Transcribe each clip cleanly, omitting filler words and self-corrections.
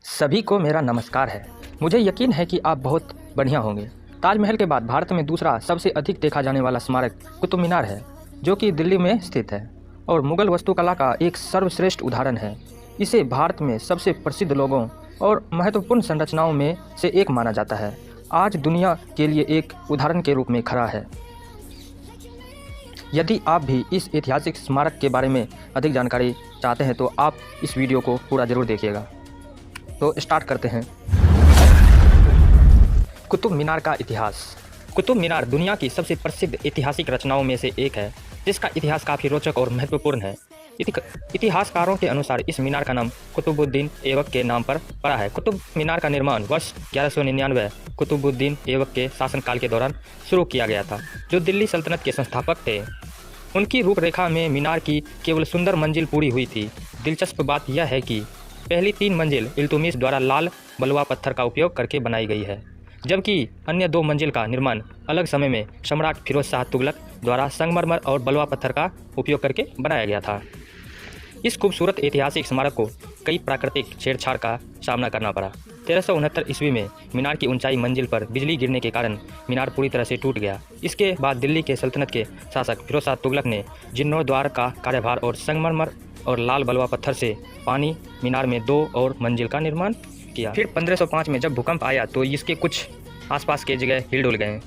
सभी को मेरा नमस्कार है। मुझे यकीन है कि आप बहुत बढ़िया होंगे। ताजमहल के बाद भारत में दूसरा सबसे अधिक देखा जाने वाला स्मारक कुतुब मीनार है, जो कि दिल्ली में स्थित है और मुगल वास्तुकला का एक सर्वश्रेष्ठ उदाहरण है। इसे भारत में सबसे प्रसिद्ध लोगों और महत्वपूर्ण संरचनाओं में से एक माना जाता है। आज दुनिया के लिए एक उदाहरण के रूप में खड़ा है। यदि आप भी इस ऐतिहासिक स्मारक के बारे में अधिक जानकारी चाहते हैं तो आप इस वीडियो को पूरा ज़रूर देखिएगा। तो स्टार्ट करते हैं। कुतुब मीनार का इतिहास। कुतुब मीनार दुनिया की सबसे प्रसिद्ध ऐतिहासिक रचनाओं में से एक है, जिसका इतिहास काफ़ी रोचक और महत्वपूर्ण है। इतिहासकारों के अनुसार इस मीनार का नाम कुतुबुद्दीन ऐबक के नाम पर पड़ा है। कुतुब मीनार का निर्माण वर्ष 1199 कुतुबुद्दीन ऐबक के शासनकाल के दौरान शुरू किया गया था, जो दिल्ली सल्तनत के संस्थापक थे। उनकी रूपरेखा में मीनार की केवल सुंदर मंजिल पूरी हुई थी। दिलचस्प बात यह है कि पहली 3 मंजिल इल्तुतमिश द्वारा लाल बलुआ पत्थर का उपयोग करके बनाई गई है, जबकि अन्य 2 मंजिल का निर्माण अलग समय में सम्राट फिरोज शाह तुगलक द्वारा संगमरमर और बलुआ पत्थर का उपयोग करके बनाया गया था। इस खूबसूरत ऐतिहासिक स्मारक को कई प्राकृतिक छेड़छाड़ का सामना करना पड़ा। 1369 ईस्वी में मीनार की ऊंचाई मंजिल पर बिजली गिरने के कारण मीनार पूरी तरह से टूट गया। इसके बाद दिल्ली के सल्तनत के शासक फिरोज शाह तुगलक ने जीर्णोद्धार का कार्यभार और संगमरमर और लाल बलुआ पत्थर से पानी मीनार में 2 और मंजिल का निर्माण किया। फिर 1505 में जब भूकंप आया तो इसके कुछ आसपास के जगह हिल डुल गए।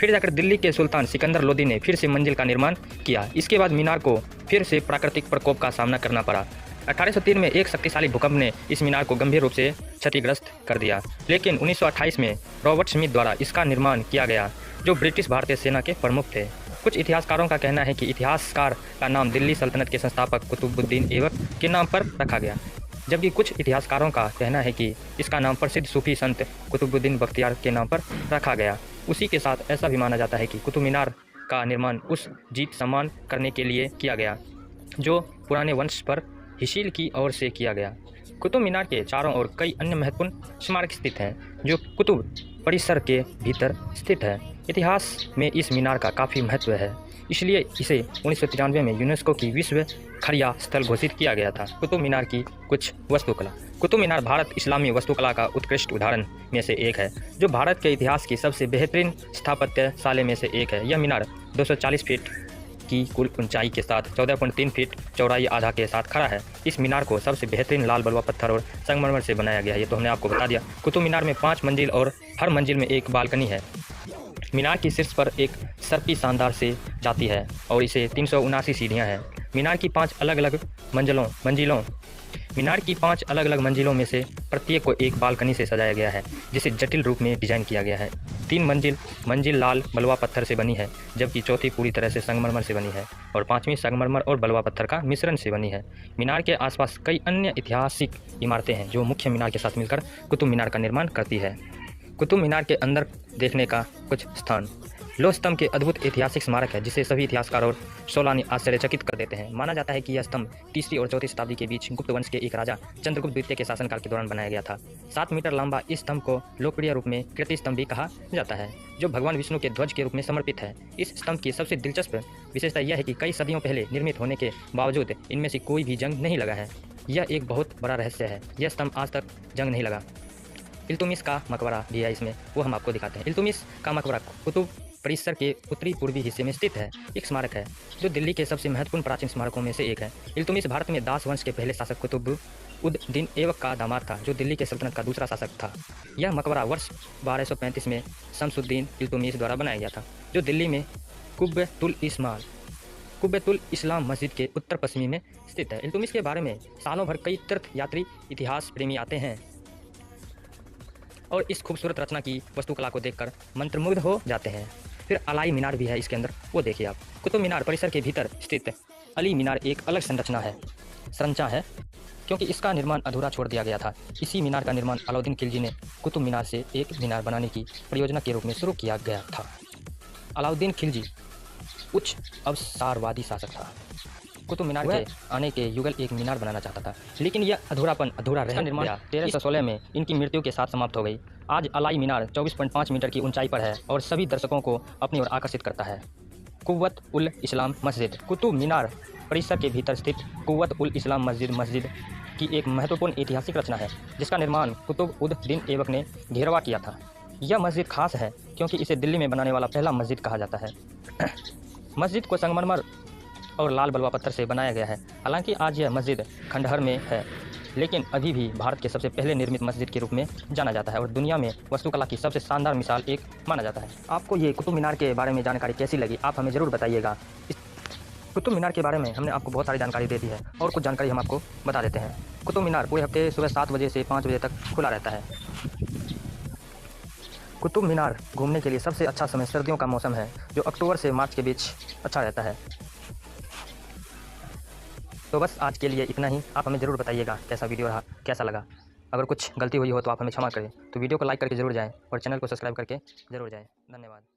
फिर जाकर दिल्ली के सुल्तान सिकंदर लोदी ने फिर से मंजिल का निर्माण किया। इसके बाद मीनार को फिर से प्राकृतिक प्रकोप का सामना करना पड़ा। 1803 में एक शक्तिशाली भूकंप ने इस मीनार को गंभीर रूप से क्षतिग्रस्त कर दिया, लेकिन 1928 में रॉबर्ट स्मिथ द्वारा इसका निर्माण किया गया, जो ब्रिटिश भारतीय सेना के प्रमुख थे। कुछ इतिहासकारों का कहना है कि इतिहासकार का नाम दिल्ली सल्तनत के संस्थापक कुतुबुद्दीन ऐबक के नाम पर रखा गया, जबकि कुछ इतिहासकारों का कहना है कि इसका नाम प्रसिद्ध सूफी संत कुतुबुद्दीन बख्तियार के नाम पर रखा गया। उसी के साथ ऐसा भी माना जाता है कि कुतुब मीनार का निर्माण उस जीत सम्मान करने के लिए किया गया जो पुराने वंश पर हिसील की ओर से किया गया। कुतुब मीनार के चारों ओर कई अन्य महत्वपूर्ण स्मारक स्थित हैं, जो कुतुब परिसर के भीतर स्थित है। इतिहास में इस मीनार का काफ़ी महत्व है, इसलिए इसे 1993 में यूनेस्को की विश्व खड़िया स्थल घोषित किया गया था। कुतुब मीनार की कुछ वास्तुकला। कुतुब मीनार भारत इस्लामी वास्तुकला का उत्कृष्ट उदाहरण में से एक है, जो भारत के इतिहास की सबसे बेहतरीन स्थापत्य शैली में से एक है। यह मीनार 240 फीट की कुल ऊंचाई के साथ 14.3 फीट चौड़ाई आधा के साथ खड़ा है। इस मीनार को सबसे बेहतरीन लाल बलुआ पत्थर और संगमरमर से बनाया गया है। ये तो हमने आपको बता दिया। कुतुब मीनार में 5 मंजिल और हर मंजिल में एक बालकनी है। मीनार की शीर्ष पर एक सर्पी शानदार से जाती है और इसे 379 सीढ़ियाँ हैं। मीनार की 5 अलग अलग मंजिलों में से प्रत्येक को एक बालकनी से सजाया गया है, जिसे जटिल रूप में डिजाइन किया गया है। 3 मंजिल लाल बलुआ पत्थर से बनी है, जबकि चौथी पूरी तरह से संगमरमर से बनी है और 5वीं संगमरमर और बलुआ पत्थर का मिश्रण से बनी है। मीनार के आसपास कई अन्य ऐतिहासिक इमारतें हैं, जो मुख्य मीनार के साथ मिलकर कुतुब मीनार का निर्माण करती है। कुतुब मीनार के अंदर देखने का कुछ स्थान। लोह स्तंभ के अद्भुत ऐतिहासिक स्मारक है, जिसे सभी इतिहासकार और सैलानी आश्चर्यचकित कर देते हैं। माना जाता है कि यह स्तंभ 3री और 4वीं शताब्दी के बीच गुप्त वंश के एक राजा चंद्रगुप्त द्वितीय के शासनकाल के दौरान बनाया गया था। 7 मीटर लंबा इस स्तंभ को लोकप्रिय रूप में कीर्ति स्तंभ भी कहा जाता है, जो भगवान विष्णु के ध्वज के रूप में समर्पित है। इस स्तंभ की सबसे दिलचस्प विशेषता यह है कि कई सदियों पहले निर्मित होने के बावजूद इनमें से कोई भी जंग नहीं लगा है। यह एक बहुत बड़ा रहस्य है। यह स्तंभ आज तक जंग नहीं लगा। इल्तुतमिश का मकबरा भी है इसमें, वो हम आपको दिखाते हैं। इल्तुतमिश का मकबरा कुतुब परिसर के उत्तरी पूर्वी हिस्से में स्थित है। एक स्मारक है जो दिल्ली के सबसे महत्वपूर्ण प्राचीन स्मारकों में से एक है। इल्तुतमिश भारत में दास वंश के पहले शासक कुतुबुद्दीन ऐबक का दामाद था, जो दिल्ली के सल्तनत का दूसरा शासक था। यह मकबरा वर्ष 1235 में शमसुद्दीन इल्तुतमिश द्वारा बनाया गया था, जो दिल्ली में कुब्बतुल इस्लाम मस्जिद के उत्तर पश्चिमी में स्थित है। इल्तुतमिश के बारे में सालों भर कई तीर्थ यात्री इतिहास प्रेमी आते हैं और इस खूबसूरत रचना की वास्तुकला को देखकर मंत्रमुग्ध हो जाते हैं। फिर अलाई मीनार भी है इसके अंदर, वो देखिए आप। कुतुब मीनार परिसर के भीतर स्थित अली मीनार एक अलग संरचना है, क्योंकि इसका निर्माण अधूरा छोड़ दिया गया था। इसी मीनार का निर्माण अलाउद्दीन खिलजी ने कुतुब मीनार से एक मीनार बनाने की परियोजना के रूप में शुरू किया गया था। अलाउद्दीन खिलजी उच्च अवसारवादी शासक था। कुतुब मीनार के आने के युगल एक मीनार बनाना चाहता था, लेकिन यह अधूरा रह निर्माण 1316 में इनकी मृत्यु के साथ समाप्त हो गई। आज अलाई मीनार 24.5 मीटर की ऊंचाई पर है और सभी दर्शकों को अपनी ओर आकर्षित करता है। कुव्वत-उल-इस्लाम मस्जिद। कुतुब मीनार परिसर के भीतर स्थित कुव्वत-उल-इस्लाम मस्जिद की एक महत्वपूर्ण ऐतिहासिक रचना है जिसका निर्माण कुतुब उद दीन ऐबक ने घेरवा किया था। यह मस्जिद खास है क्योंकि इसे दिल्ली में बनाने वाला पहला मस्जिद कहा जाता है। मस्जिद को संगमरमर और लाल बलुआ पत्थर से बनाया गया है। हालांकि आज यह मस्जिद खंडहर में है, लेकिन अभी भी भारत के सबसे पहले निर्मित मस्जिद के रूप में जाना जाता है और दुनिया में वास्तुकला की सबसे शानदार मिसाल एक माना जाता है। आपको ये कुतुब मीनार के बारे में जानकारी कैसी लगी, आप हमें ज़रूर बताइएगा। इस कुतुब मीनार के बारे में हमने आपको बहुत सारी जानकारी दे दी है और कुछ जानकारी हम आपको बता देते हैं। कुतुब मीनार पूरे हफ्ते सुबह 7 बजे से 5 बजे तक खुला रहता है। कुतुब मीनार घूमने के लिए सबसे अच्छा समय सर्दियों का मौसम है, जो अक्टूबर से मार्च के बीच अच्छा रहता है। तो बस आज के लिए इतना ही। आप हमें ज़रूर बताइएगा कैसा वीडियो रहा, कैसा लगा। अगर कुछ गलती हुई हो तो आप हमें क्षमा करें। तो वीडियो को लाइक करके ज़रूर जाएं और चैनल को सब्सक्राइब करके ज़रूर जाएं। धन्यवाद।